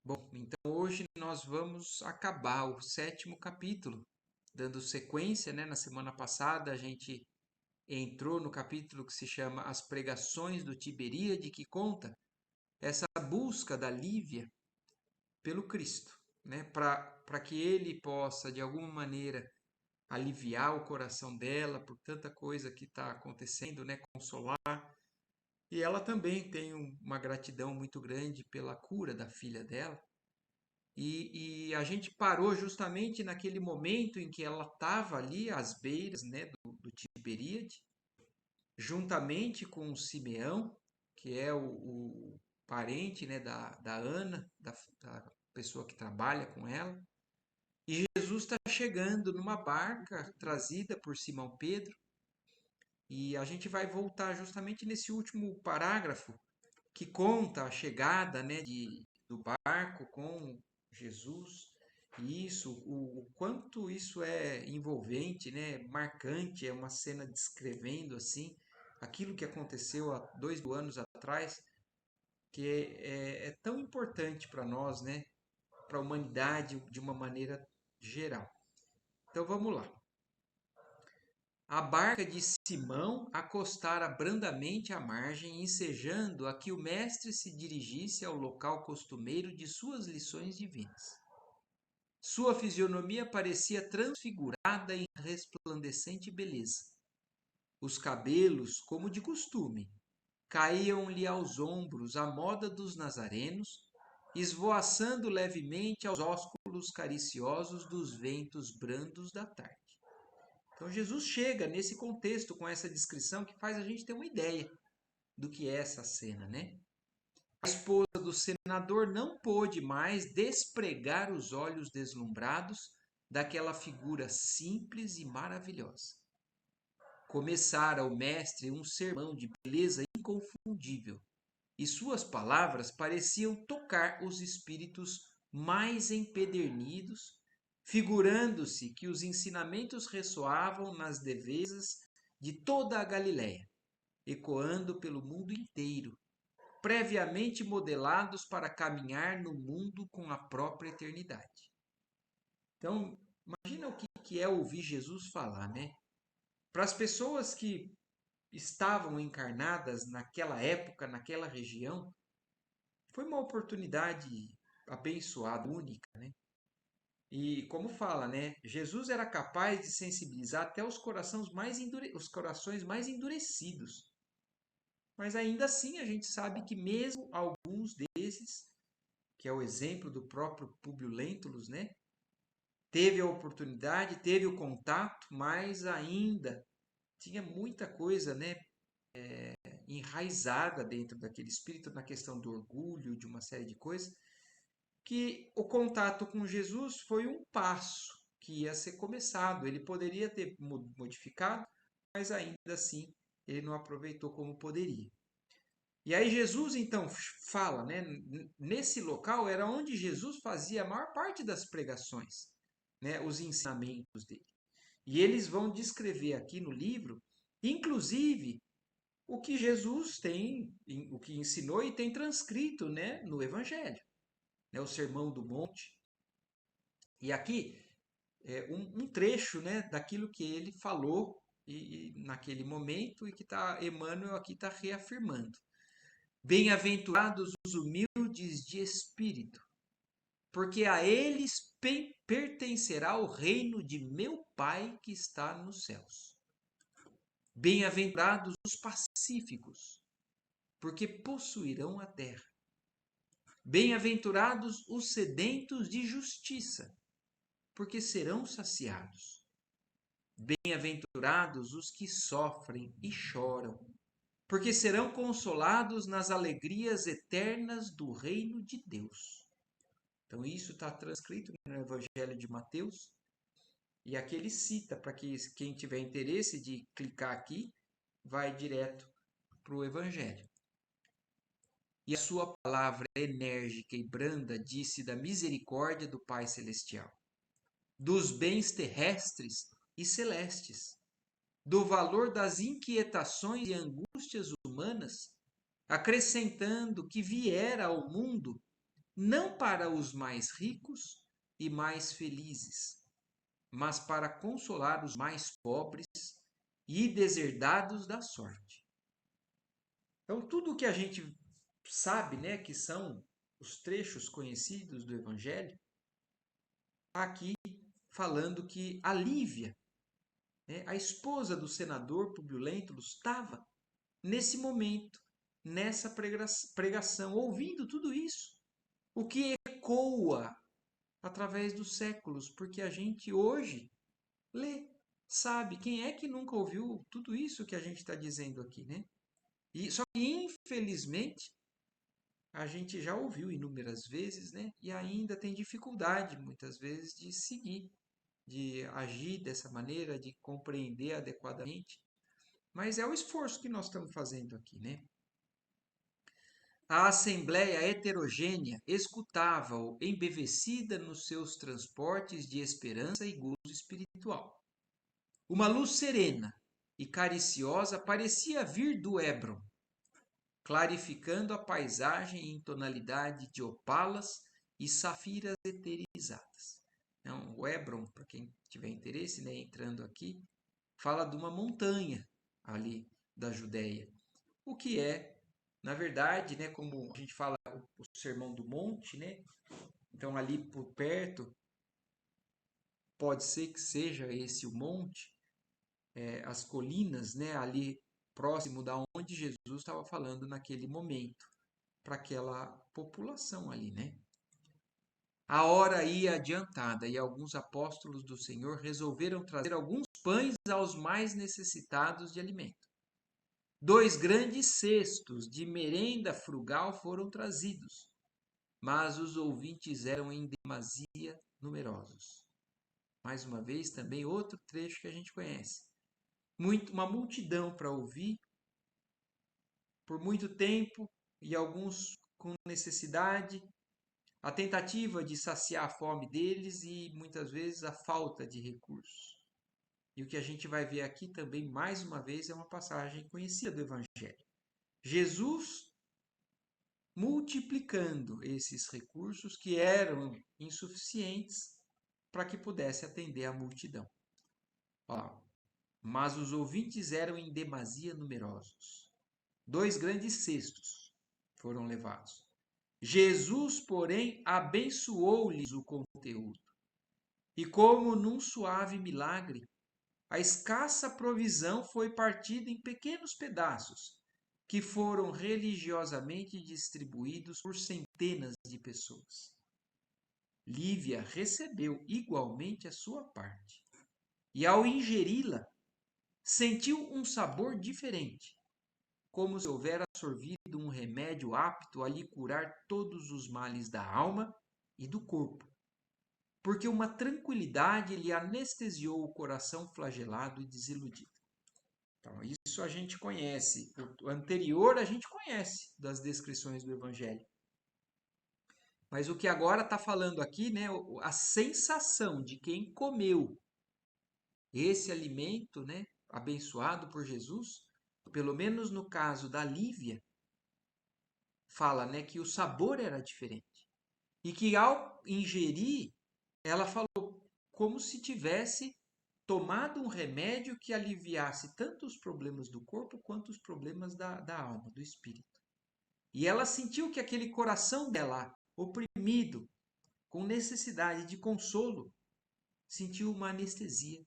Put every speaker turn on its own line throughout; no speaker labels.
Bom, então hoje nós vamos acabar o sétimo capítulo, dando sequência, né? Na semana passada a gente entrou no capítulo que se chama As Pregações do Tiberíade, que conta essa busca da Lívia pelo Cristo, né? Para que ele possa, de alguma maneira, aliviar o coração dela por tanta coisa que está acontecendo, né? Consolar. E ela também tem uma gratidão muito grande pela cura da filha dela. E a gente parou justamente naquele momento em que ela estava ali às beiras, né, do Tiberíade, juntamente com o Simeão, que é o parente, né, da Ana, da pessoa que trabalha com ela. E Jesus está chegando numa barca trazida por Simão Pedro. E a gente vai voltar justamente nesse último parágrafo que conta a chegada, né, do barco com Jesus. E isso, o quanto isso é envolvente, né, marcante, é uma cena descrevendo assim aquilo que aconteceu há 2 mil anos atrás, que é tão importante para nós, né, para a humanidade de uma maneira geral. Então vamos lá. A barca de Simão acostara brandamente à margem, ensejando a que o mestre se dirigisse ao local costumeiro de suas lições divinas. Sua fisionomia parecia transfigurada em resplandecente beleza. Os cabelos, como de costume, caíam-lhe aos ombros à moda dos nazarenos, esvoaçando levemente aos ósculos cariciosos dos ventos brandos da tarde. Então Jesus chega nesse contexto com essa descrição que faz a gente ter uma ideia do que é essa cena, né? A esposa do senador não pôde mais despregar os olhos deslumbrados daquela figura simples e maravilhosa. Começara o mestre um sermão de beleza inconfundível, e suas palavras pareciam tocar os espíritos mais empedernidos, figurando-se que os ensinamentos ressoavam nas devesas de toda a Galiléia, ecoando pelo mundo inteiro, previamente modelados para caminhar no mundo com a própria eternidade. Então, imagina o que é ouvir Jesus falar, né? Para as pessoas que estavam encarnadas naquela época, naquela região, foi uma oportunidade abençoada, única, né? E como fala, né? Jesus era capaz de sensibilizar até os corações mais endurecidos. Mas ainda assim a gente sabe que mesmo alguns desses, que é o exemplo do próprio Públio Lentulus, né? Teve a oportunidade, teve o contato, mas ainda tinha muita coisa, né? Enraizada dentro daquele espírito na questão do orgulho, de uma série de coisas, que o contato com Jesus foi um passo que ia ser começado. Ele poderia ter modificado, mas ainda assim ele não aproveitou como poderia. E aí Jesus então fala, né? Nesse local era onde Jesus fazia a maior parte das pregações, né? Os ensinamentos dele. E eles vão descrever aqui no livro, inclusive, o que Jesus tem, o que ensinou e tem transcrito, né, no Evangelho, né, o Sermão do Monte. E aqui é um trecho, né, daquilo que ele falou naquele momento e que Emmanuel aqui está reafirmando. Bem-aventurados os humildes de espírito, porque a eles pertencerá o reino de meu Pai que está nos céus. Bem-aventurados os pacíficos, porque possuirão a terra. Bem-aventurados os sedentos de justiça, porque serão saciados. Bem-aventurados os que sofrem e choram, porque serão consolados nas alegrias eternas do reino de Deus. Então, isso está transcrito no Evangelho de Mateus. E aqui ele cita, para que quem tiver interesse de clicar aqui, vai direto para o Evangelho. E a sua palavra enérgica e branda disse da misericórdia do Pai Celestial, dos bens terrestres e celestes, do valor das inquietações e angústias humanas, acrescentando que viera ao mundo não para os mais ricos e mais felizes, mas para consolar os mais pobres e deserdados da sorte. Então, tudo o que a gente sabe, né, que são os trechos conhecidos do Evangelho, está aqui falando que a Lívia, né, a esposa do senador Publio Lentulus, estava nesse momento, nessa pregação, ouvindo tudo isso, o que ecoa através dos séculos, porque a gente hoje lê, sabe, quem é que nunca ouviu tudo isso que a gente está dizendo aqui, né? E só que infelizmente a gente já ouviu inúmeras vezes, né? E ainda tem dificuldade muitas vezes de seguir, de agir dessa maneira, de compreender adequadamente. Mas é o esforço que nós estamos fazendo aqui, né? A assembleia heterogênea escutava-o embevecida nos seus transportes de esperança e gozo espiritual. Uma luz serena e cariciosa parecia vir do Hébron, clarificando a paisagem em tonalidade de opalas e safiras eterizadas. Então, o Hébron, para quem tiver interesse, né, entrando aqui, fala de uma montanha ali da Judéia, o que é, na verdade, né, como a gente fala o Sermão do Monte, né, então ali por perto pode ser que seja esse o monte, as colinas, né, ali próximo da onde Jesus estava falando naquele momento, para aquela população ali, né? A hora ia adiantada e alguns apóstolos do Senhor resolveram trazer alguns pães aos mais necessitados de alimento. 2 grandes cestos de merenda frugal foram trazidos, mas os ouvintes eram em demasia numerosos. Mais uma vez, também outro trecho que a gente conhece. Uma multidão para ouvir por muito tempo e alguns com necessidade, a tentativa de saciar a fome deles e muitas vezes a falta de recursos. E o que a gente vai ver aqui também, mais uma vez, é uma passagem conhecida do Evangelho. Jesus multiplicando esses recursos que eram insuficientes para que pudesse atender a multidão. Ó, mas os ouvintes eram em demasia numerosos. 2 grandes cestos foram levados. Jesus, porém, abençoou-lhes o conteúdo. E como num suave milagre, a escassa provisão foi partida em pequenos pedaços, que foram religiosamente distribuídos por centenas de pessoas. Lívia recebeu igualmente a sua parte, e ao ingeri-la, sentiu um sabor diferente, como se houvera absorvido um remédio apto a lhe curar todos os males da alma e do corpo, porque uma tranquilidade lhe anestesiou o coração flagelado e desiludido. Então, isso a gente conhece. O anterior a gente conhece das descrições do Evangelho. Mas o que agora está falando aqui, né, a sensação de quem comeu esse alimento, né, abençoado por Jesus, pelo menos no caso da Lívia, fala, né, que o sabor era diferente. E que ao ingerir, ela falou como se tivesse tomado um remédio que aliviasse tanto os problemas do corpo quanto os problemas da alma, do espírito. E ela sentiu que aquele coração dela, oprimido, com necessidade de consolo, sentiu uma anestesia.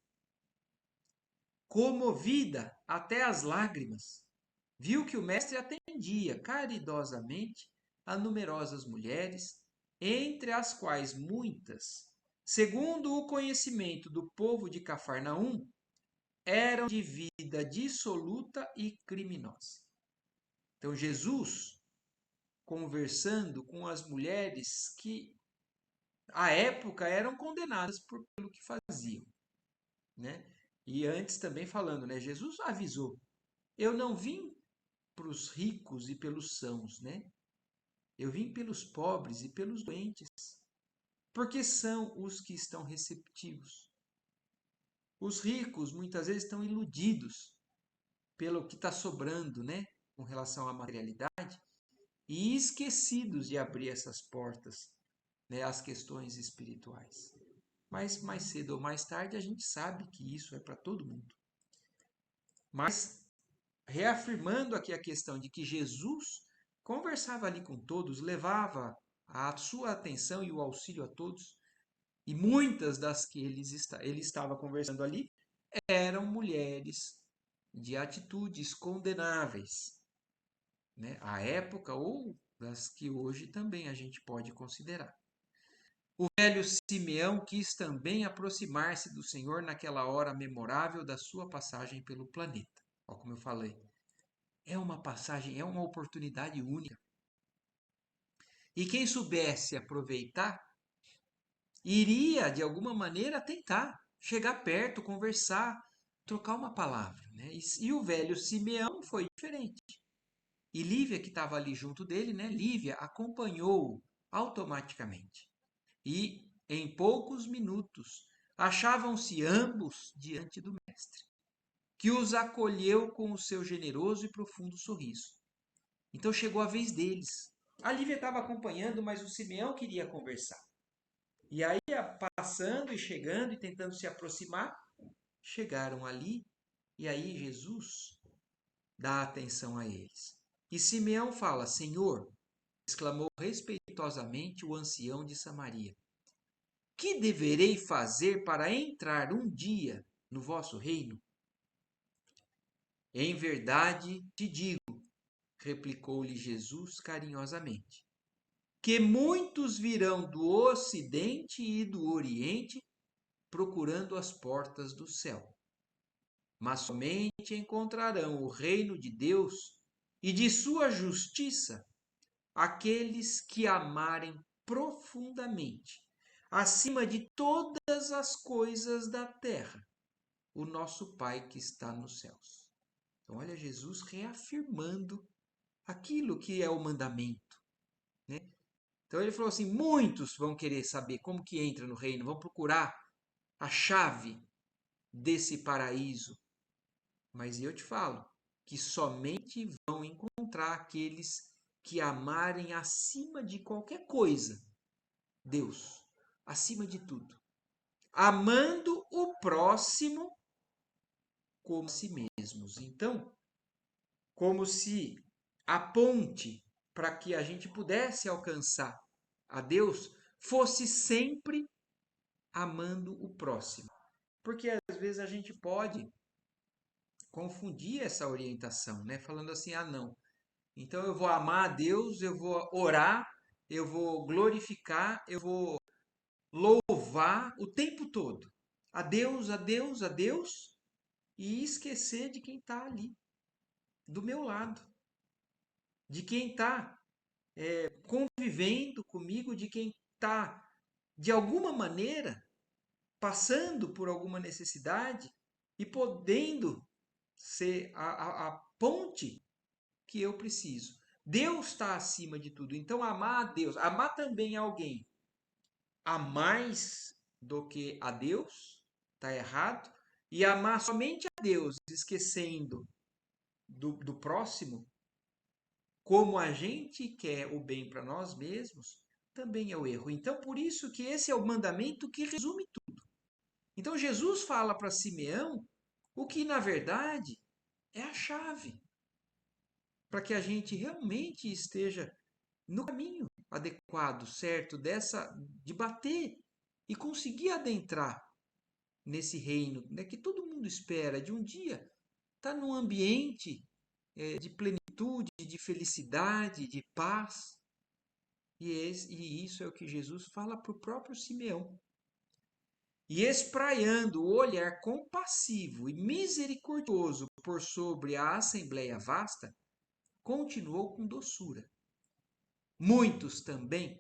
Comovida até as lágrimas, viu que o mestre atendia caridosamente a numerosas mulheres, entre as quais muitas, segundo o conhecimento do povo de Cafarnaum, eram de vida dissoluta e criminosa. Então Jesus, conversando com as mulheres que à época eram condenadas pelo que faziam, né? E antes também falando, né? Jesus avisou: eu não vim para os ricos e pelos sãos, né? Eu vim pelos pobres e pelos doentes, porque são os que estão receptivos. Os ricos muitas vezes estão iludidos pelo que está sobrando, né? Com relação à materialidade, e esquecidos de abrir essas portas, né, às questões espirituais. Mas mais cedo ou mais tarde a gente sabe que isso é para todo mundo. Mas reafirmando aqui a questão de que Jesus conversava ali com todos, levava a sua atenção e o auxílio a todos, e muitas das que ele estava conversando ali eram mulheres de atitudes condenáveis, né, à época ou das que hoje também a gente pode considerar. O velho Simeão quis também aproximar-se do Senhor naquela hora memorável da sua passagem pelo planeta. Ó, como eu falei, é uma passagem, é uma oportunidade única. E quem soubesse aproveitar, iria de alguma maneira tentar chegar perto, conversar, trocar uma palavra, né? E o velho Simeão foi diferente. E Lívia, que estava ali junto dele, né? Lívia acompanhou automaticamente. E em poucos minutos achavam-se ambos diante do Mestre, que os acolheu com o seu generoso e profundo sorriso. Então chegou a vez deles. A Lívia estava acompanhando, mas o Simeão queria conversar. E aí, passando e chegando e tentando se aproximar, chegaram ali e aí Jesus dá atenção a eles. E Simeão fala: Senhor, exclamou respeitosamente o ancião de Samaria, que deverei fazer para entrar um dia no vosso reino? Em verdade te digo, replicou-lhe Jesus carinhosamente, que muitos virão do Ocidente e do Oriente procurando as portas do céu, mas somente encontrarão o reino de Deus e de sua justiça aqueles que amarem profundamente, acima de todas as coisas da terra, o nosso Pai que está nos céus. Então, olha Jesus reafirmando aquilo que é o mandamento, né? Então ele falou assim: muitos vão querer saber como que entra no reino, vão procurar a chave desse paraíso. Mas eu te falo que somente vão encontrar aqueles que amarem acima de qualquer coisa Deus, acima de tudo, amando o próximo como a si mesmos. Então, como se a ponte para que a gente pudesse alcançar a Deus fosse sempre amando o próximo. Porque às vezes a gente pode confundir essa orientação, né? Falando assim: ah, não, então eu vou amar a Deus, eu vou orar, eu vou glorificar, eu vou louvar o tempo todo. A Deus, a Deus, a Deus, e esquecer de quem está ali, do meu lado, de quem está convivendo comigo, de quem está, de alguma maneira, passando por alguma necessidade e podendo ser a ponte que eu preciso. Deus está acima de tudo. Então, amar a Deus, amar também alguém a mais do que a Deus, está errado. E amar somente a Deus, esquecendo do próximo, como a gente quer o bem para nós mesmos, também é o erro. Então, por isso que esse é o mandamento que resume tudo. Então, Jesus fala para Simeão o que, na verdade, é a chave para que a gente realmente esteja no caminho adequado, certo, de bater e conseguir adentrar nesse reino, né, que todo mundo espera de um dia estar num ambiente de plenitude, de felicidade, de paz. E isso é o que Jesus fala para o próprio Simeão. E espraiando o olhar compassivo e misericordioso por sobre a assembleia vasta, continuou com doçura. Muitos também,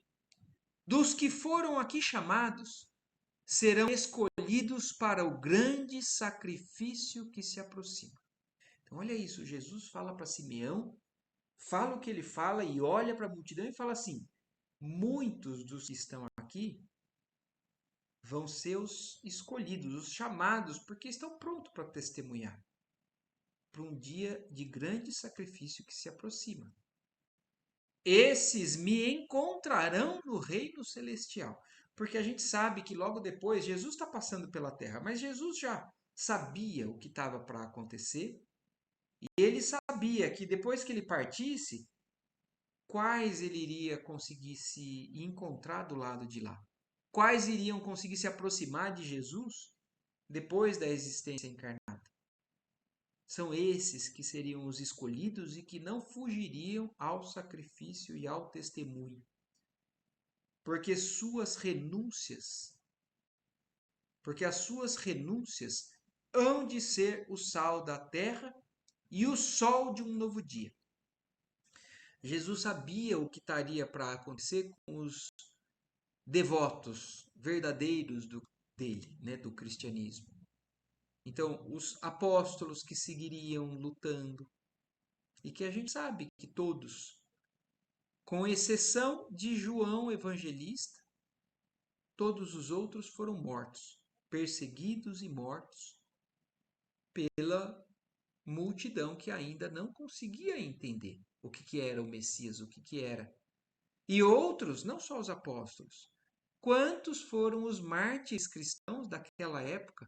dos que foram aqui chamados, serão escolhidos para o grande sacrifício que se aproxima. Então, olha isso, Jesus fala para Simeão, fala o que ele fala e olha para a multidão e fala assim: muitos dos que estão aqui vão ser os escolhidos, os chamados, porque estão prontos para testemunhar para um dia de grande sacrifício que se aproxima. esses me encontrarão no reino celestial. Porque a gente sabe que logo depois Jesus está passando pela terra, mas Jesus já sabia o que estava para acontecer, e ele sabia que depois que ele partisse, quais ele iria conseguir se encontrar do lado de lá? Quais iriam conseguir se aproximar de Jesus depois da existência encarnada? São esses que seriam os escolhidos e que não fugiriam ao sacrifício e ao testemunho, porque suas renúncias, porque as suas renúncias hão de ser o sal da terra e o sol de um novo dia. Jesus sabia o que estaria para acontecer com os devotos verdadeiros dele, né, do cristianismo. Então, os apóstolos que seguiriam lutando, e que a gente sabe que todos, com exceção de João Evangelista, todos os outros foram mortos, perseguidos e mortos pela multidão que ainda não conseguia entender o que era o Messias, o que era. E outros, não só os apóstolos, quantos foram os mártires cristãos daquela época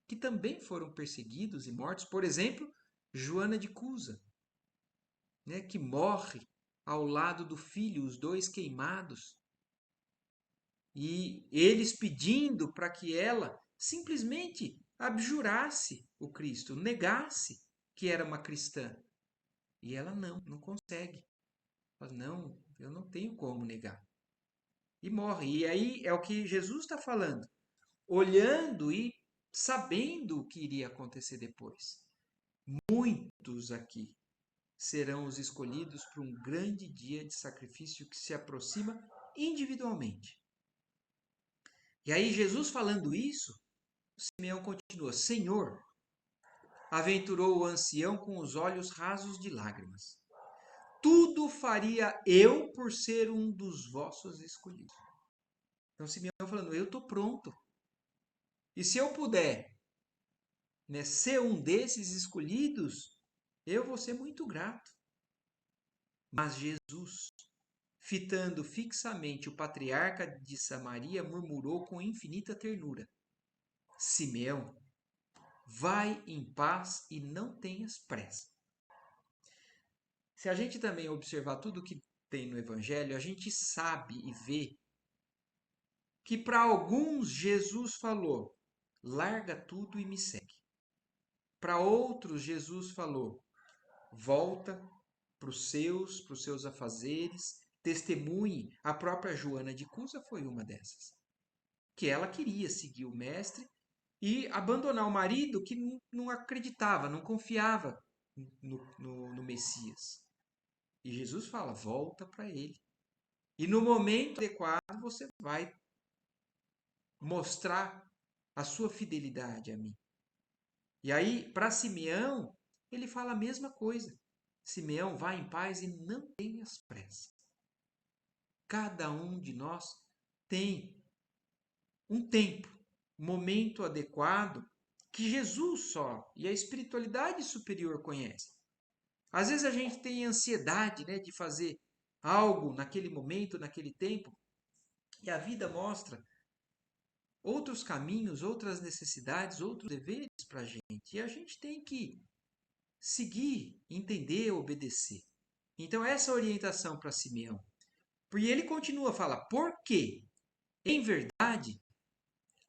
que também foram perseguidos e mortos? Por exemplo, Joana de Cusa, né, que morre ao lado do filho, os dois queimados, e eles pedindo para que ela simplesmente abjurasse o Cristo, negasse que era uma cristã. E ela não consegue. Fala, não, eu não tenho como negar. E morre. E aí é o que Jesus está falando, olhando e sabendo o que iria acontecer depois. Muitos aqui serão os escolhidos para um grande dia de sacrifício que se aproxima individualmente. E aí, Jesus falando isso, Simeão continua: Senhor, aventurou o ancião com os olhos rasos de lágrimas. Tudo faria eu por ser um dos vossos escolhidos. Então, Simeão falando: eu estou pronto. E se eu puder, né, ser um desses escolhidos, eu vou ser muito grato. Mas Jesus, fitando fixamente o patriarca de Samaria, murmurou com infinita ternura: Simeão, vai em paz e não tenhas pressa. Se a gente também observar tudo que tem no Evangelho, a gente sabe e vê que para alguns Jesus falou: larga tudo e me segue. Para outros, Jesus falou: volta para os seus afazeres, testemunhe. A própria Joana de Cusa foi uma dessas, que ela queria seguir o mestre e abandonar o marido que não acreditava, não confiava no Messias. E Jesus fala: volta para ele. E no momento adequado você vai mostrar a sua fidelidade a mim. E aí, para Simeão, ele fala a mesma coisa. Simeão, vai em paz e não tenhas pressa. Cada um de nós tem um tempo, um momento adequado que Jesus só e a espiritualidade superior conhece. Às vezes a gente tem ansiedade, né, de fazer algo naquele momento, naquele tempo, e a vida mostra outros caminhos, outras necessidades, outros deveres para a gente. E a gente tem que seguir, entender, obedecer. Então, essa orientação para Simeão. E ele continua a falar: porque, em verdade,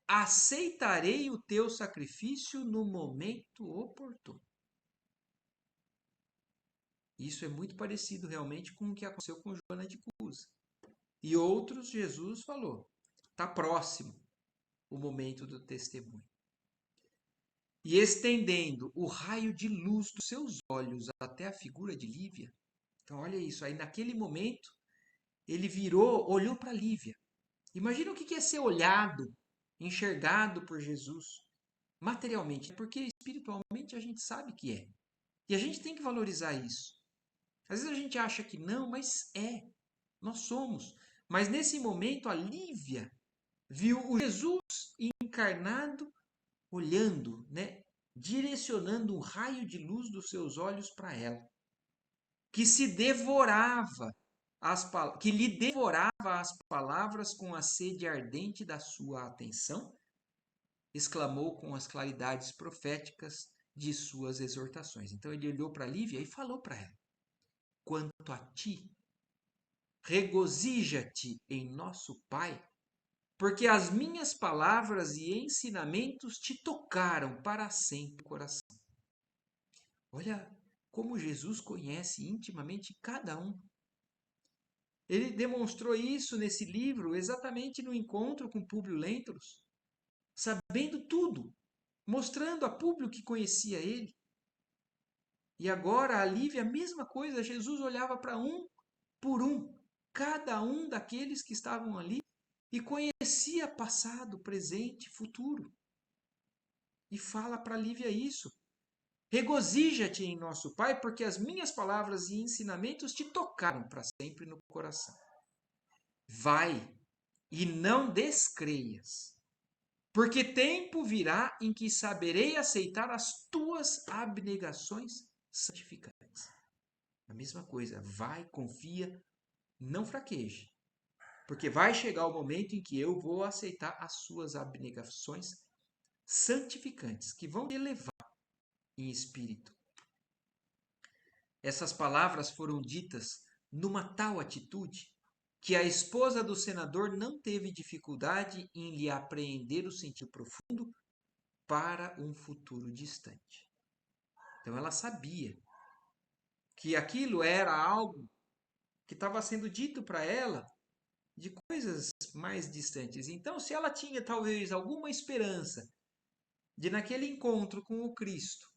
aceitarei o teu sacrifício no momento oportuno. Isso é muito parecido realmente com o que aconteceu com Joana de Cusa. E outros, Jesus falou: está próximo o momento do testemunho. E estendendo o raio de luz dos seus olhos até a figura de Lívia. Então, olha isso. Aí, naquele momento, ele virou, olhou para Lívia. Imagina o que é ser olhado, enxergado por Jesus materialmente, porque espiritualmente a gente sabe que é. E a gente tem que valorizar isso. Às vezes a gente acha que não, mas é. Nós somos. Mas nesse momento a Lívia viu o Jesus encarnado olhando, né, direcionando um raio de luz dos seus olhos para ela, que se devorava que lhe devorava as palavras com a sede ardente da sua atenção, exclamou com as claridades proféticas de suas exortações. Então ele olhou para Lívia e falou para ela: quanto a ti, regozija-te em nosso Pai, porque as minhas palavras e ensinamentos te tocaram para sempre o coração. Olha como Jesus conhece intimamente cada um. Ele demonstrou isso nesse livro exatamente no encontro com Públio Lentulus, sabendo tudo, mostrando a Públio que conhecia ele. E agora a Lívia, a mesma coisa, Jesus olhava para um por um, cada um daqueles que estavam ali, e conhecia passado, presente, futuro. E fala para Lívia isso: regozija-te em nosso Pai, porque as minhas palavras e ensinamentos te tocaram para sempre no coração. Vai e não descreias, porque tempo virá em que saberei aceitar as tuas abnegações santificantes. A mesma coisa, vai, confia, não fraqueje, porque vai chegar o momento em que eu vou aceitar as suas abnegações santificantes, que vão te elevar em espírito. Essas palavras foram ditas numa tal atitude que a esposa do senador não teve dificuldade em lhe apreender o sentido profundo para um futuro distante. Então ela sabia que aquilo era algo que estava sendo dito para ela de coisas mais distantes. Então, se ela tinha talvez alguma esperança de naquele encontro com o Cristo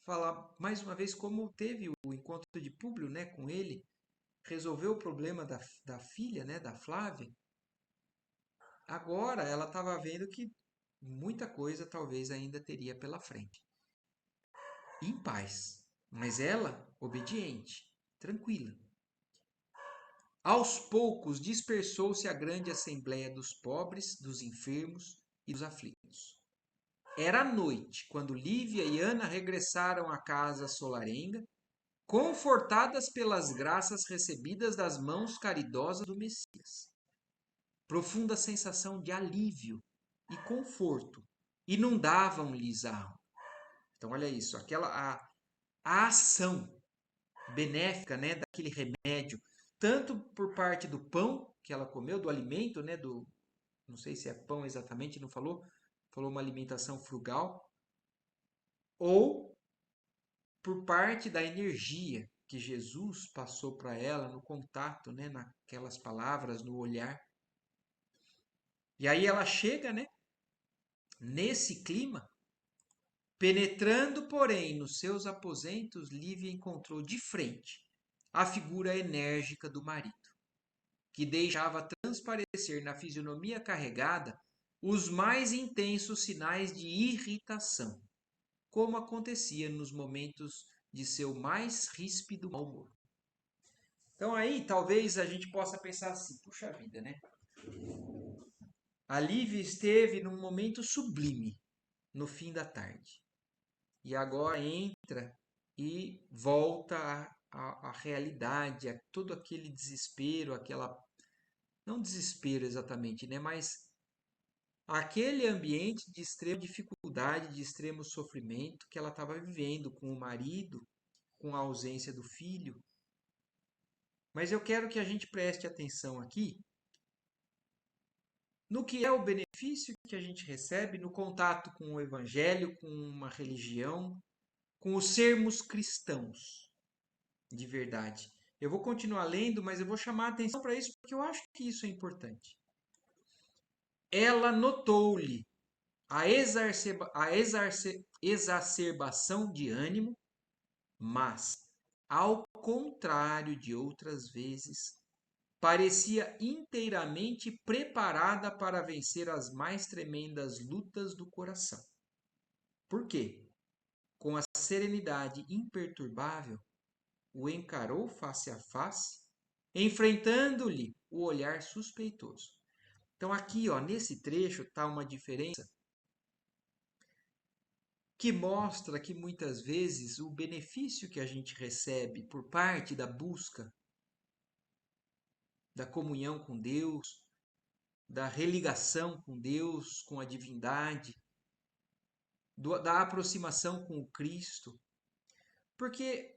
falar mais uma vez como teve o encontro de Públio, né, com ele, resolveu o problema da filha, né, da Flávia. Agora ela estava vendo que muita coisa talvez ainda teria pela frente. Em paz, mas ela obediente, tranquila. Aos poucos dispersou-se a grande assembleia dos pobres, dos enfermos e dos aflitos. Era noite quando Lívia e Ana regressaram à casa solarenga, confortadas pelas graças recebidas das mãos caridosas do Messias. Profunda sensação de alívio e conforto inundavam-lhes a alma. Então, olha isso, a ação benéfica, né, daquele remédio, tanto por parte do pão que ela comeu, do alimento, né, não sei se é pão exatamente, não falou, falou uma alimentação frugal, ou por parte da energia que Jesus passou para ela no contato, né, naquelas palavras, no olhar. E aí ela chega, né, nesse clima, penetrando, porém, nos seus aposentos, Lívia encontrou de frente a figura enérgica do marido, que deixava transparecer na fisionomia carregada os mais intensos sinais de irritação, como acontecia nos momentos de seu mais ríspido mau humor. Então aí talvez a gente possa pensar assim, puxa vida, né? A Lívia esteve num momento sublime no fim da tarde. E agora entra e volta à realidade, a todo aquele desespero, aquela. Não desespero exatamente, né? Mas aquele ambiente de extrema dificuldade, de extremo sofrimento que ela estava vivendo com o marido, com a ausência do filho. Mas eu quero que a gente preste atenção aqui no que é o benefício que a gente recebe no contato com o evangelho, com uma religião, com os sermos cristãos de verdade. Eu vou continuar lendo, mas eu vou chamar a atenção para isso porque eu acho que isso é importante. Ela notou-lhe a exacerbação de ânimo, mas, ao contrário de outras vezes, parecia inteiramente preparada para vencer as mais tremendas lutas do coração. Por quê? Com a serenidade imperturbável, o encarou face a face, enfrentando-lhe o olhar suspeitoso. Então aqui, ó, nesse trecho está uma diferença que mostra que muitas vezes o benefício que a gente recebe por parte da busca da comunhão com Deus, da religação com Deus, com a divindade, da aproximação com o Cristo. Porque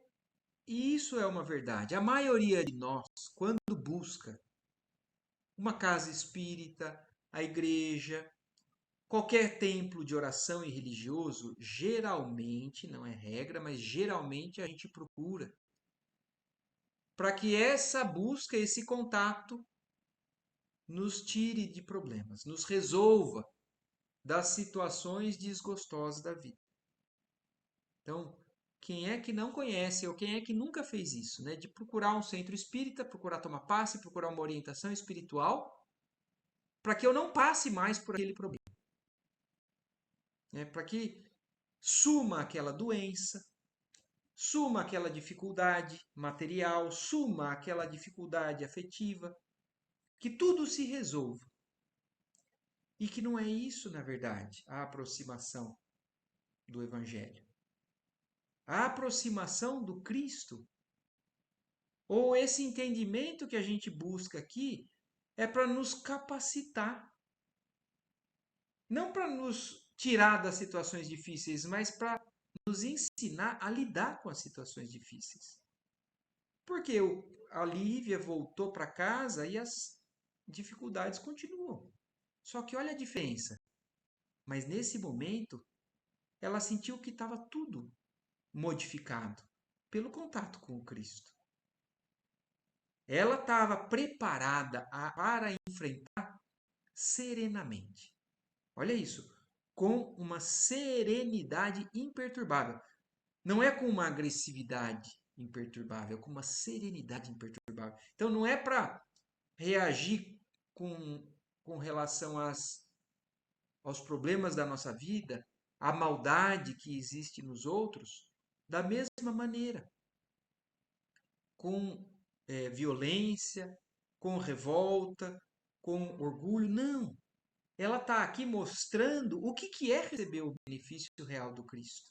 isso é uma verdade. A maioria de nós, quando busca uma casa espírita, a igreja, qualquer templo de oração e religioso, geralmente, não é regra, mas geralmente a gente procura para que essa busca, esse contato, nos tire de problemas, nos resolva das situações desgostosas da vida. Então, quem é que não conhece ou quem é que nunca fez isso, né? De procurar um centro espírita, procurar tomar passe, procurar uma orientação espiritual, para que eu não passe mais por aquele problema, né? Para que suma aquela doença, suma aquela dificuldade material, suma aquela dificuldade afetiva, que tudo se resolva. E que não é isso, na verdade, a aproximação do Evangelho. A aproximação do Cristo, ou esse entendimento que a gente busca aqui, é para nos capacitar. Não para nos tirar das situações difíceis, mas para nos ensinar a lidar com as situações difíceis. Porque a Lívia voltou para casa e as dificuldades continuam. Só que olha a diferença. Mas nesse momento, ela sentiu que estava tudo modificado pelo contato com o Cristo. Ela estava preparada para enfrentar serenamente. Olha isso, com uma serenidade imperturbável. Não é com uma agressividade imperturbável, é com uma serenidade imperturbável. Então não é para reagir com relação aos problemas da nossa vida, à maldade que existe nos outros, da mesma maneira. Com violência, com revolta, com orgulho. Não. Ela está aqui mostrando o que é receber o benefício real do Cristo.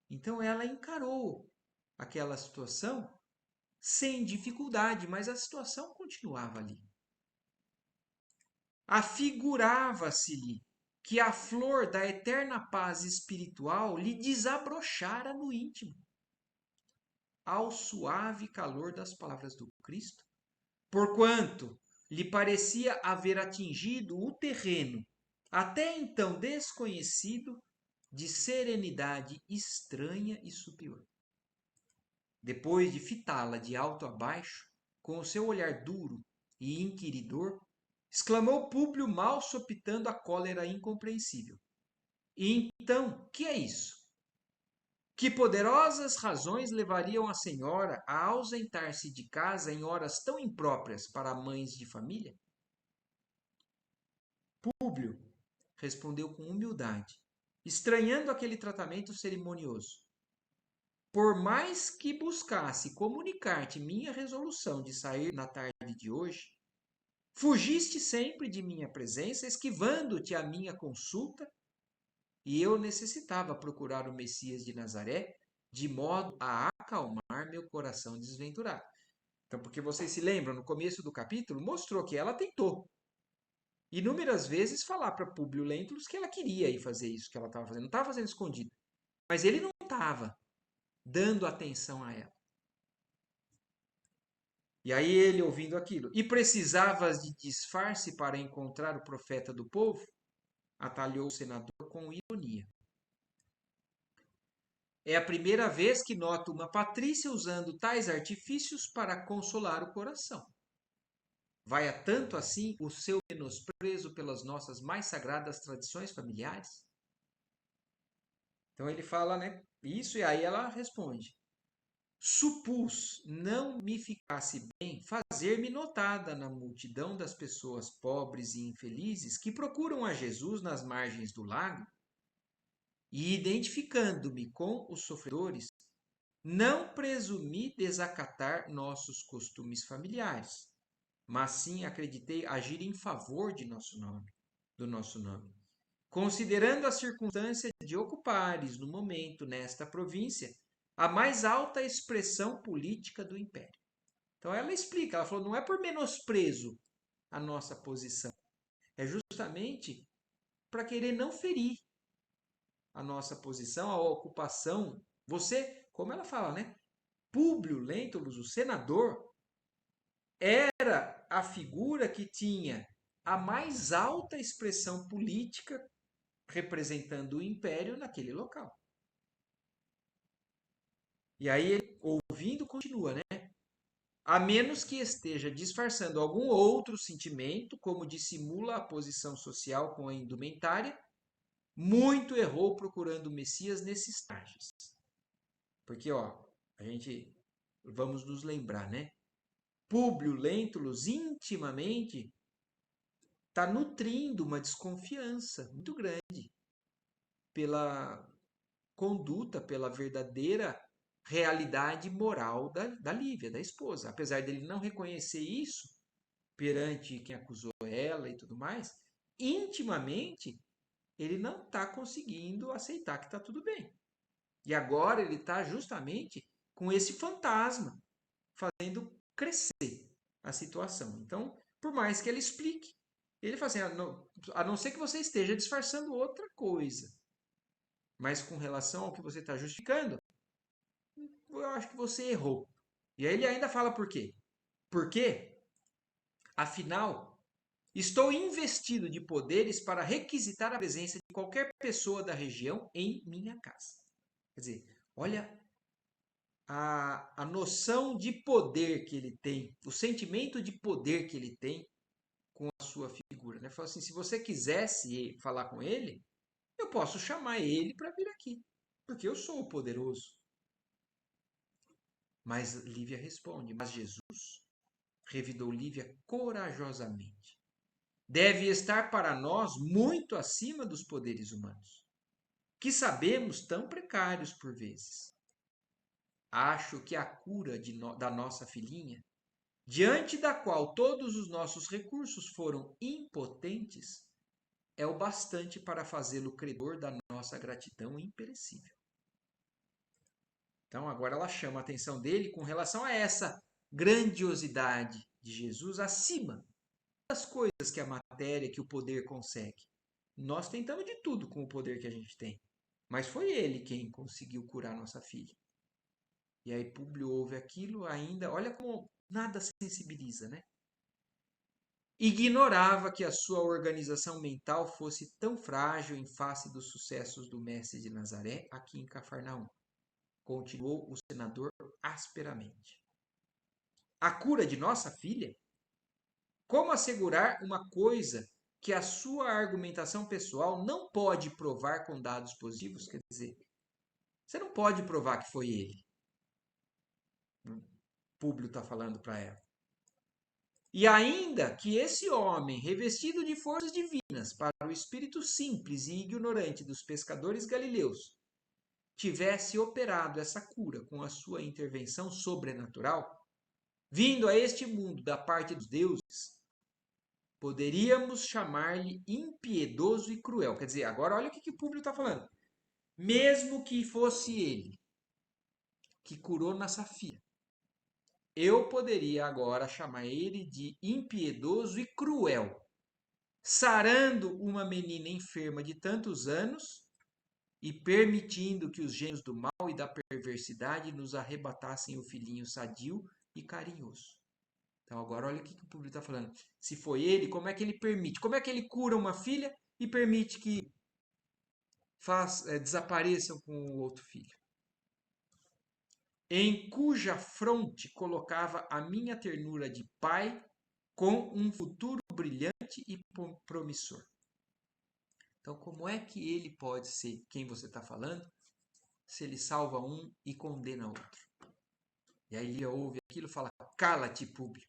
Então ela encarou aquela situação sem dificuldade, mas a situação continuava ali. Afigurava-se-lhe que a flor da eterna paz espiritual lhe desabrochara no íntimo, ao suave calor das palavras do Cristo, porquanto lhe parecia haver atingido o terreno, até então desconhecido, de serenidade estranha e superior. Depois de fitá-la de alto a baixo, com o seu olhar duro e inquiridor, exclamou Públio, mal sopitando a cólera incompreensível. E então, que é isso? Que poderosas razões levariam a senhora a ausentar-se de casa em horas tão impróprias para mães de família? Públio respondeu com humildade, estranhando aquele tratamento cerimonioso. Por mais que buscasse comunicar-te minha resolução de sair na tarde de hoje, fugiste sempre de minha presença, esquivando-te a minha consulta, e eu necessitava procurar o Messias de Nazaré, de modo a acalmar meu coração desventurado. Então, porque vocês se lembram, no começo do capítulo, mostrou que ela tentou inúmeras vezes falar para Públio Lentulus que ela queria ir fazer isso que ela estava fazendo, não estava fazendo escondido. Mas ele não estava dando atenção a ela. E aí ele, ouvindo aquilo, e precisavas de disfarce para encontrar o profeta do povo? Atalhou o senador com ironia. É a primeira vez que noto uma patrícia usando tais artifícios para consolar o coração. Vai a tanto assim o seu menosprezo pelas nossas mais sagradas tradições familiares? Então ele fala, né? Isso, e aí ela responde. Supus não me ficasse bem fazer-me notada na multidão das pessoas pobres e infelizes que procuram a Jesus nas margens do lago, e identificando-me com os sofredores, não presumi desacatar nossos costumes familiares, mas sim acreditei agir em favor de do nosso nome. Considerando a circunstância de ocupares no momento nesta província a mais alta expressão política do império. Então ela explica, ela falou, não é por menosprezo a nossa posição, é justamente para querer não ferir a nossa posição, a ocupação. Você, como ela fala, né? Públio Lentulus, o senador, era a figura que tinha a mais alta expressão política representando o império naquele local. E aí ele, ouvindo, continua, né? A menos que esteja disfarçando algum outro sentimento, como dissimula a posição social com a indumentária, muito errou procurando o Messias nesses trajes. Porque, ó, a gente, vamos nos lembrar, né? Públio Lentulus intimamente está nutrindo uma desconfiança muito grande pela conduta, pela verdadeira realidade moral da Lívia, da esposa. Apesar dele não reconhecer isso perante quem acusou ela e tudo mais, intimamente ele não está conseguindo aceitar que está tudo bem. E agora ele está justamente com esse fantasma, fazendo crescer a situação. Então, por mais que ele explique, ele fala assim, a não ser que você esteja disfarçando outra coisa, mas com relação ao que você está justificando, eu acho que você errou. E aí ele ainda fala por quê? Porque, afinal, estou investido de poderes para requisitar a presença de qualquer pessoa da região em minha casa. Quer dizer, olha a noção de poder que ele tem, o sentimento de poder que ele tem com a sua figura. Né? Fala assim, se você quisesse falar com ele, eu posso chamar ele para vir aqui, porque eu sou o poderoso. Mas Lívia responde, mas Jesus, revidou Lívia corajosamente, deve estar para nós muito acima dos poderes humanos, que sabemos tão precários por vezes. Acho que a cura da nossa filhinha, diante da qual todos os nossos recursos foram impotentes, é o bastante para fazê-lo credor da nossa gratidão imperecível. Então, agora ela chama a atenção dele com relação a essa grandiosidade de Jesus acima das coisas que a matéria, que o poder consegue. Nós tentamos de tudo com o poder que a gente tem, mas foi ele quem conseguiu curar nossa filha. E aí Públio ouve aquilo ainda, olha como nada sensibiliza, né? Ignorava que a sua organização mental fosse tão frágil em face dos sucessos do mestre de Nazaré aqui em Cafarnaum. Continuou o senador asperamente. A cura de nossa filha? Como assegurar uma coisa que a sua argumentação pessoal não pode provar com dados positivos? Quer dizer, você não pode provar que foi ele. O Públio está falando para ela. E ainda que esse homem, revestido de forças divinas para o espírito simples e ignorante dos pescadores galileus, tivesse operado essa cura com a sua intervenção sobrenatural, vindo a este mundo da parte dos deuses, poderíamos chamar-lhe impiedoso e cruel. Quer dizer, agora olha o que o Públio está falando. Mesmo que fosse ele que curou nossa filha, eu poderia agora chamar ele de impiedoso e cruel, sarando uma menina enferma de tantos anos e permitindo que os gênios do mal e da perversidade nos arrebatassem o filhinho sadio e carinhoso. Então agora olha o que o Públio está falando. Se foi ele, como é que ele permite? Como é que ele cura uma filha e permite que desapareçam com o outro filho? Em cuja fronte colocava a minha ternura de pai com um futuro brilhante e promissor. Então, como é que ele pode ser quem você está falando se ele salva um e condena outro? E aí ele ouve aquilo e fala, cala-te, Públio.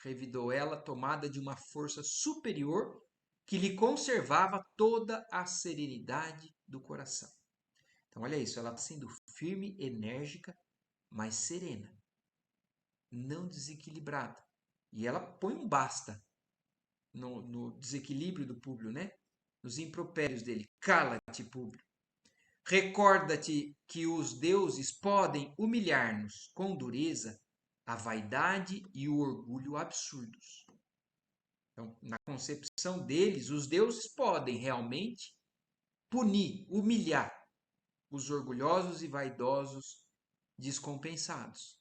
Revidou ela, tomada de uma força superior que lhe conservava toda a serenidade do coração. Então, olha isso, ela está sendo firme, enérgica, mas serena, não desequilibrada. E ela põe um basta no desequilíbrio do Públio, né? Nos impropérios dele. Cala-te, Públio. Recorda-te que os deuses podem humilhar-nos com dureza a vaidade e o orgulho absurdos. Então, na concepção deles, os deuses podem realmente punir, humilhar os orgulhosos e vaidosos descompensados.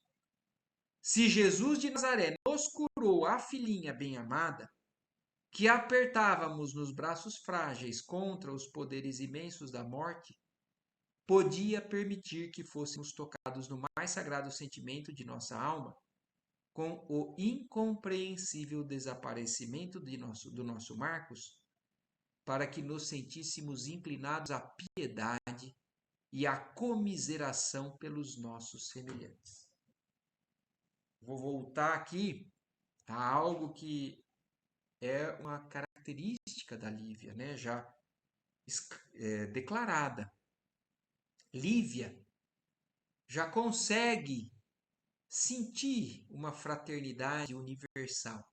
Se Jesus de Nazaré nos curou a filhinha bem-amada, que apertávamos nos braços frágeis contra os poderes imensos da morte, podia permitir que fôssemos tocados no mais sagrado sentimento de nossa alma, com o incompreensível desaparecimento do nosso Marcos, para que nos sentíssemos inclinados à piedade e à comiseração pelos nossos semelhantes. Vou voltar aqui a algo que é uma característica da Lívia, né? Já declarada. Lívia já consegue sentir uma fraternidade universal.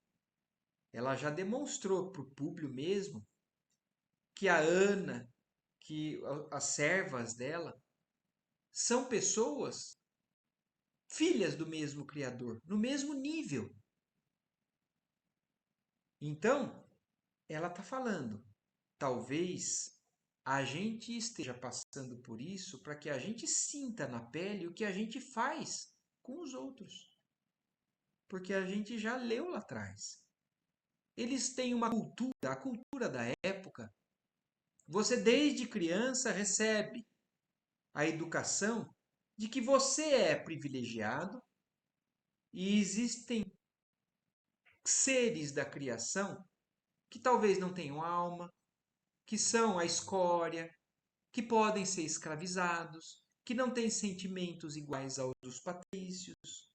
Ela já demonstrou para o Públio mesmo que a Ana, que as servas dela, são pessoas filhas do mesmo Criador, no mesmo nível. Então, ela está falando, talvez a gente esteja passando por isso para que a gente sinta na pele o que a gente faz com os outros. Porque a gente já leu lá atrás. Eles têm uma cultura, a cultura da época. Você, desde criança, recebe a educação de que você é privilegiado e existem seres da criação que talvez não tenham alma, que são a escória, que podem ser escravizados, que não têm sentimentos iguais aos dos patrícios,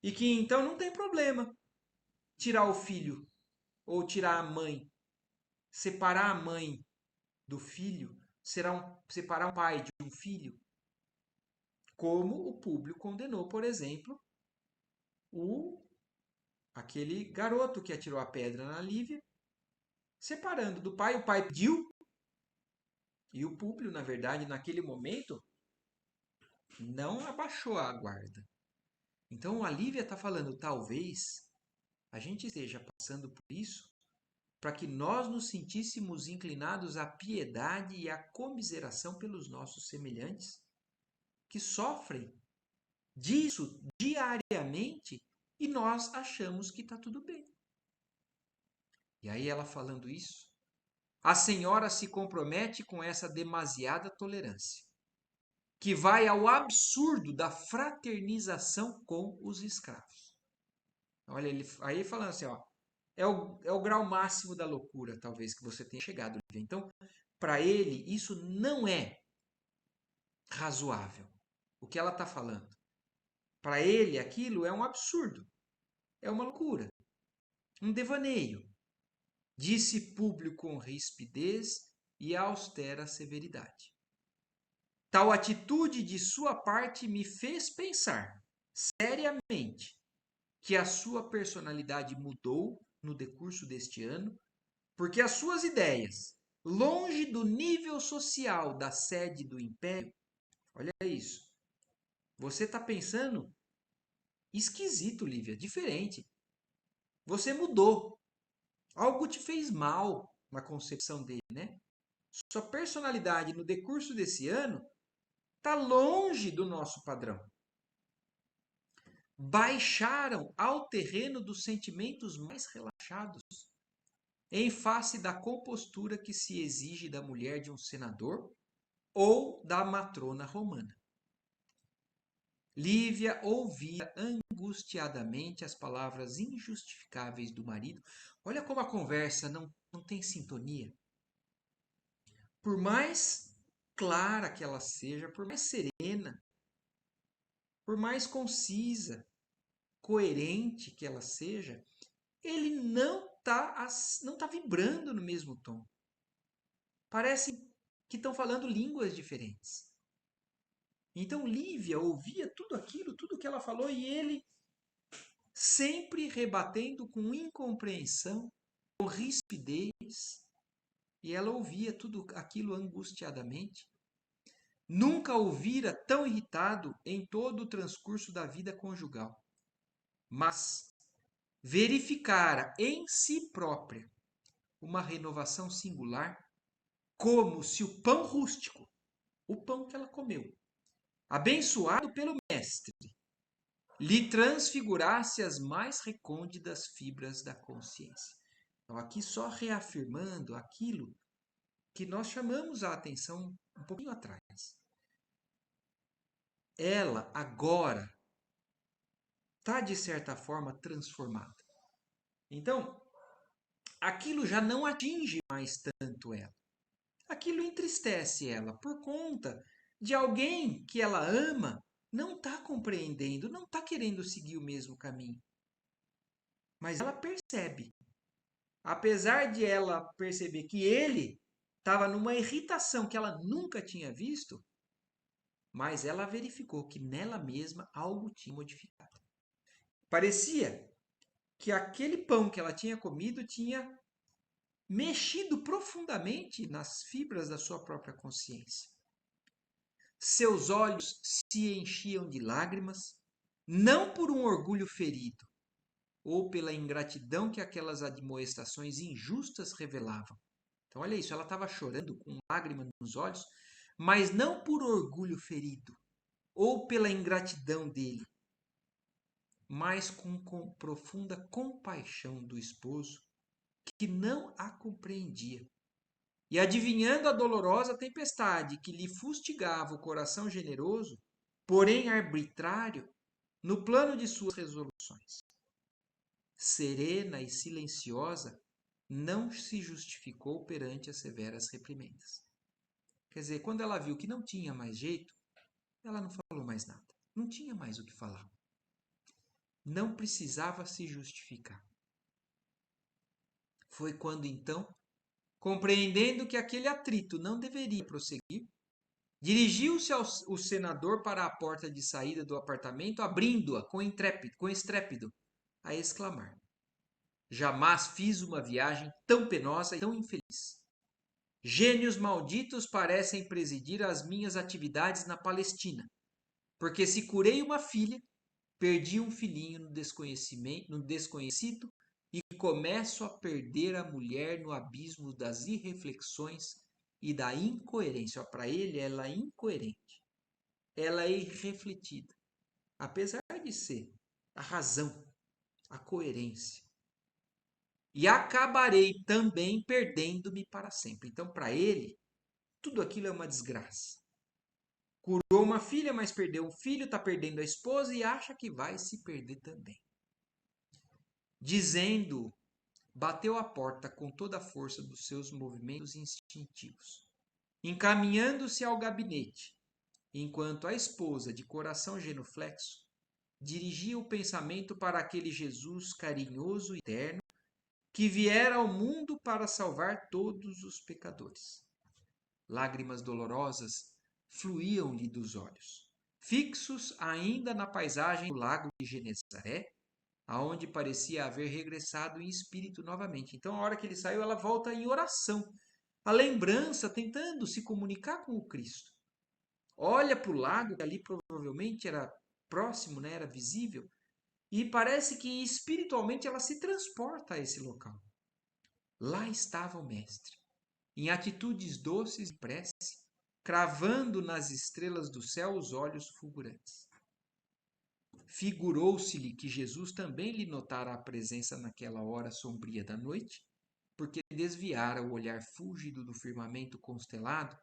e que então não tem problema tirar o filho ou tirar a mãe, separar a mãe do filho, separar um pai de um filho, como o Públio condenou, por exemplo, aquele garoto que atirou a pedra na Lívia, separando do pai. O pai pediu, e o Públio, na verdade, naquele momento, não abaixou a guarda. Então a Lívia está falando, talvez a gente esteja passando por isso para que nós nos sentíssemos inclinados à piedade e à comiseração pelos nossos semelhantes, que sofrem disso diariamente e nós achamos que está tudo bem. E aí ela falando isso, a senhora se compromete com essa demasiada tolerância, que vai ao absurdo da fraternização com os escravos. Olha, ele aí falando assim, ó, é o grau máximo da loucura, talvez, que você tenha chegado. Então, para ele, isso não é razoável. O que ela está falando. Para ele, aquilo é um absurdo. É uma loucura. Um devaneio. Disse Públio com rispidez e austera severidade. Tal atitude de sua parte me fez pensar, seriamente, que a sua personalidade mudou no decurso deste ano, porque as suas ideias, longe do nível social da sede do império, olha isso, você está pensando esquisito, Lívia, diferente. Você mudou. Algo te fez mal na concepção dele, né? Sua personalidade no decurso desse ano está longe do nosso padrão. Baixaram ao terreno dos sentimentos mais relaxados, em face da compostura que se exige da mulher de um senador ou da matrona romana. Lívia ouvia angustiadamente as palavras injustificáveis do marido. Olha como a conversa não tem sintonia. Por mais clara que ela seja, por mais serena, por mais concisa, coerente que ela seja, ele não tá vibrando no mesmo tom. Parece que estão falando línguas diferentes. Então Lívia ouvia tudo aquilo, tudo que ela falou, e ele sempre rebatendo com incompreensão, com rispidez, e ela ouvia tudo aquilo angustiadamente. Nunca o vira tão irritado em todo o transcurso da vida conjugal. mas verificara em si própria uma renovação singular, como se o pão rústico, o pão que ela comeu, abençoado pelo Mestre, lhe transfigurasse as mais recônditas fibras da consciência. Então, aqui só reafirmando aquilo que nós chamamos a atenção um pouquinho atrás. Ela agora está, de certa forma, transformada. Então, aquilo já não atinge mais tanto ela. Aquilo entristece ela por conta de alguém que ela ama não está compreendendo, não está querendo seguir o mesmo caminho. Mas ela percebe. Apesar de ela perceber que ele estava numa irritação que ela nunca tinha visto, mas ela verificou que nela mesma algo tinha modificado. Parecia que aquele pão que ela tinha comido tinha mexido profundamente nas fibras da sua própria consciência. Seus olhos se enchiam de lágrimas, não por um orgulho ferido, ou pela ingratidão que aquelas admoestações injustas revelavam. Então, olha isso, ela estava chorando com lágrima nos olhos, mas não por orgulho ferido, ou pela ingratidão dele, mas com profunda compaixão do esposo, que não a compreendia. E adivinhando a dolorosa tempestade que lhe fustigava o coração generoso, porém arbitrário, no plano de suas resoluções. Serena e silenciosa, não se justificou perante as severas reprimendas. Quer dizer, quando ela viu que não tinha mais jeito, ela não falou mais nada. Não tinha mais o que falar. Não precisava se justificar. Foi quando então, compreendendo que aquele atrito não deveria prosseguir, dirigiu-se o senador para a porta de saída do apartamento, abrindo-a com estrépito, a exclamar: jamais fiz uma viagem tão penosa e tão infeliz. Gênios malditos parecem presidir as minhas atividades na Palestina, porque se curei uma filha, perdi um filhinho no desconhecido e começo a perder a mulher no abismo das irreflexões e da incoerência. Para ele, ela é incoerente, ela é irrefletida, apesar de ser a razão, a coerência. E acabarei também perdendo-me para sempre. Então, para ele, tudo aquilo é uma desgraça. Curou uma filha, mas perdeu um filho, está perdendo a esposa e acha que vai se perder também. Dizendo, bateu a porta com toda a força dos seus movimentos instintivos, encaminhando-se ao gabinete, enquanto a esposa, de coração genuflexo, dirigia o pensamento para aquele Jesus carinhoso e terno que viera ao mundo para salvar todos os pecadores. Lágrimas dolorosas fluíam-lhe dos olhos, fixos ainda na paisagem do lago de Genezaré, aonde parecia haver regressado em espírito novamente. Então, a hora que ele saiu, ela volta em oração, a lembrança, tentando se comunicar com o Cristo. Olha para o lago, que ali provavelmente era próximo, né, era visível, e parece que espiritualmente ela se transporta a esse local. Lá estava o Mestre, em atitudes doces e prece, cravando nas estrelas do céu os olhos fulgurantes. Figurou-se-lhe que Jesus também lhe notara a presença naquela hora sombria da noite, porque desviara o olhar fúlgido do firmamento constelado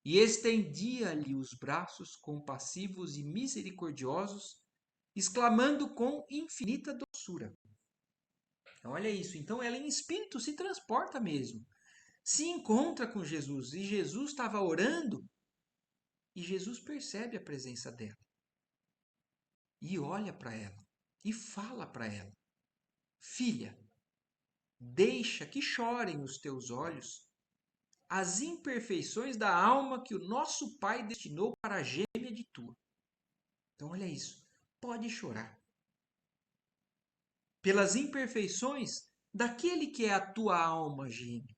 e estendia-lhe os braços compassivos e misericordiosos, exclamando com infinita doçura. Então, olha isso. Então, ela em espírito se transporta mesmo. Se encontra com Jesus. E Jesus estava orando. E Jesus percebe a presença dela. E olha para ela. E fala para ela: filha, deixa que chorem os teus olhos as imperfeições da alma que o nosso Pai destinou para a gêmea de tua. Então, olha isso. Pode chorar. Pelas imperfeições daquele que é a tua alma gêmea.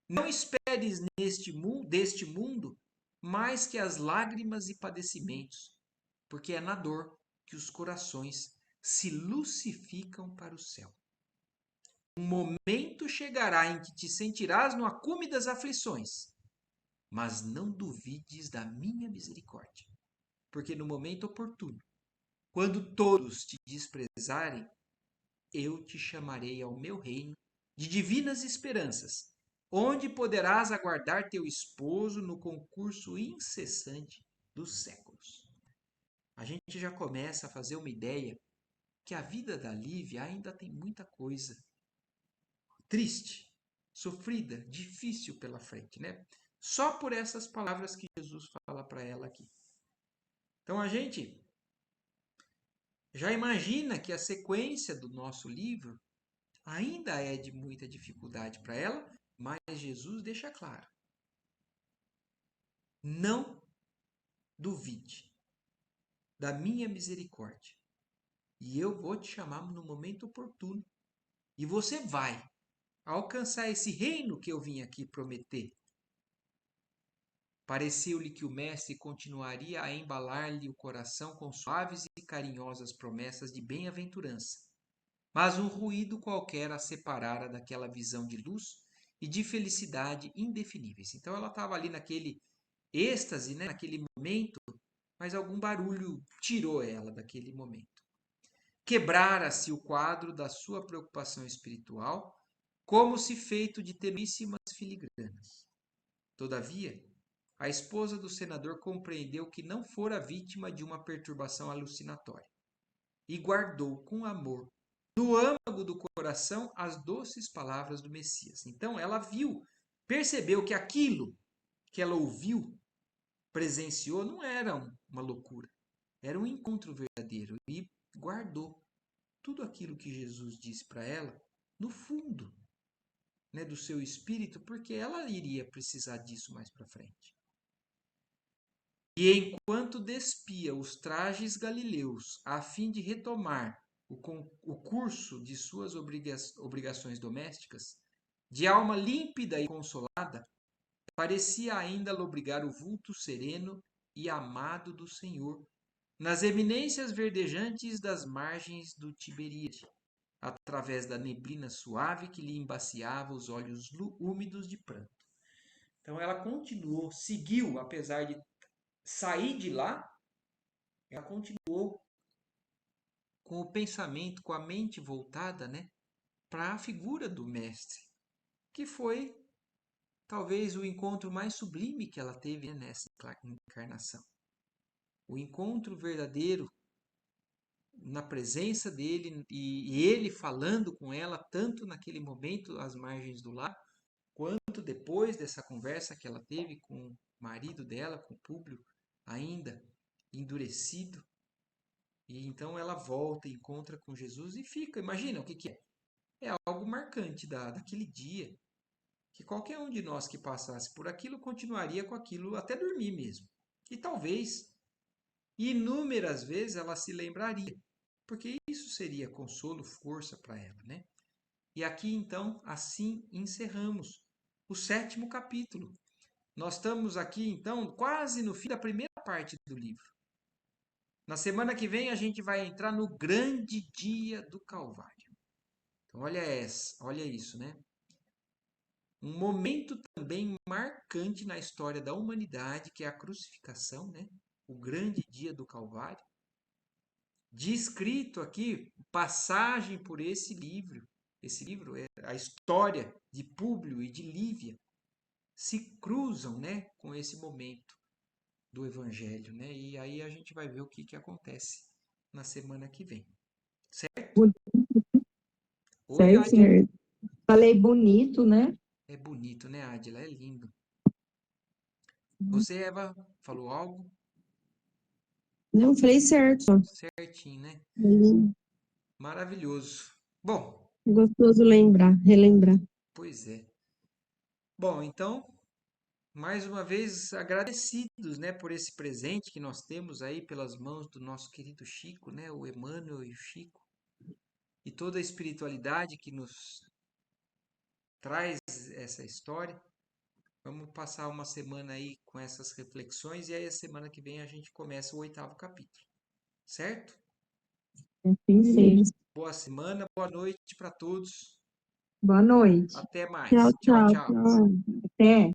Não esperes deste mundo mais que as lágrimas e padecimentos, porque é na dor que os corações se lucificam para o céu. Um momento chegará em que te sentirás no acume das aflições, mas não duvides da minha misericórdia, porque no momento oportuno, quando todos te desprezarem, eu te chamarei ao meu reino de divinas esperanças, onde poderás aguardar teu esposo no concurso incessante dos séculos. A gente já começa a fazer uma ideia que a vida da Lívia ainda tem muita coisa triste, sofrida, difícil pela frente, né? Só por essas palavras que Jesus fala para ela aqui. Então a gente já imagina que a sequência do nosso livro ainda é de muita dificuldade para ela, mas Jesus deixa claro: não duvide da minha misericórdia, e eu vou te chamar no momento oportuno, e você vai alcançar esse reino que eu vim aqui prometer. Pareceu-lhe que o mestre continuaria a embalar-lhe o coração com suaves e carinhosas promessas de bem-aventurança. Mas um ruído qualquer a separara daquela visão de luz e de felicidade indefiníveis. Então ela estava ali naquele êxtase, né, naquele momento, mas algum barulho tirou ela daquele momento. Quebrara-se o quadro da sua preocupação espiritual, como se feito de tenuíssimas filigranas. Todavia, a esposa do senador compreendeu que não fora vítima de uma perturbação alucinatória e guardou com amor no âmago do coração as doces palavras do Messias. Então ela viu, percebeu que aquilo que ela ouviu, presenciou, não era uma loucura, era um encontro verdadeiro e guardou tudo aquilo que Jesus disse para ela no fundo, né, do seu espírito, porque ela iria precisar disso mais para frente. E enquanto despia os trajes galileus a fim de retomar o curso de suas obrigações domésticas, de alma límpida e consolada, parecia ainda lobrigar o vulto sereno e amado do Senhor, nas eminências verdejantes das margens do Tiberíade, através da neblina suave que lhe embaciava os olhos úmidos de pranto. Então ela continuou, seguiu, apesar de sair de lá, ela continuou com o pensamento, com a mente voltada, né, para a figura do mestre, que foi talvez o encontro mais sublime que ela teve, né, nessa encarnação. O encontro verdadeiro na presença dele e ele falando com ela, tanto naquele momento às margens do lago, quanto depois dessa conversa que ela teve com o marido dela, com Públio, ainda endurecido. E então ela volta, encontra com Jesus e fica. Imagina o que é? É algo marcante daquele dia, que qualquer um de nós que passasse por aquilo continuaria com aquilo até dormir mesmo. E talvez, inúmeras vezes, ela se lembraria, porque isso seria consolo, força para ela, né? E aqui então, assim encerramos o 7º capítulo. Nós estamos aqui então quase no fim da primeira parte do livro. Na semana que vem a gente vai entrar no grande dia do Calvário. Então olha isso, né? Um momento também marcante na história da humanidade, que é a crucificação, né? O grande dia do Calvário. Descrito aqui, passagem por esse livro. Esse livro é a história de Públio e de Lívia se cruzam, né, com esse momento do Evangelho, né? E aí a gente vai ver o que acontece na semana que vem. Certo? Oi,
Certo,
Adila.
senhor. Falei bonito, né?
É bonito, né, Adila? É lindo. Você, Eva, falou algo?
Não, falei certo.
Certinho, né?
Hum,
Maravilhoso. Bom,
Gostoso lembrar, relembrar.
pois é. Bom, então, mais uma vez agradecidos, né, por esse presente que nós temos aí pelas mãos do nosso querido Chico, né, o Emmanuel e o Chico, e toda a espiritualidade que nos traz essa história. Vamos passar uma semana aí com essas reflexões e aí a semana que vem a gente começa o 8º capítulo, certo?
Assim seja.
Boa semana, boa noite para todos.
Boa noite.
Até
Tchau,
mais. Tchau,
tchau,
tchau.
tchau. Até.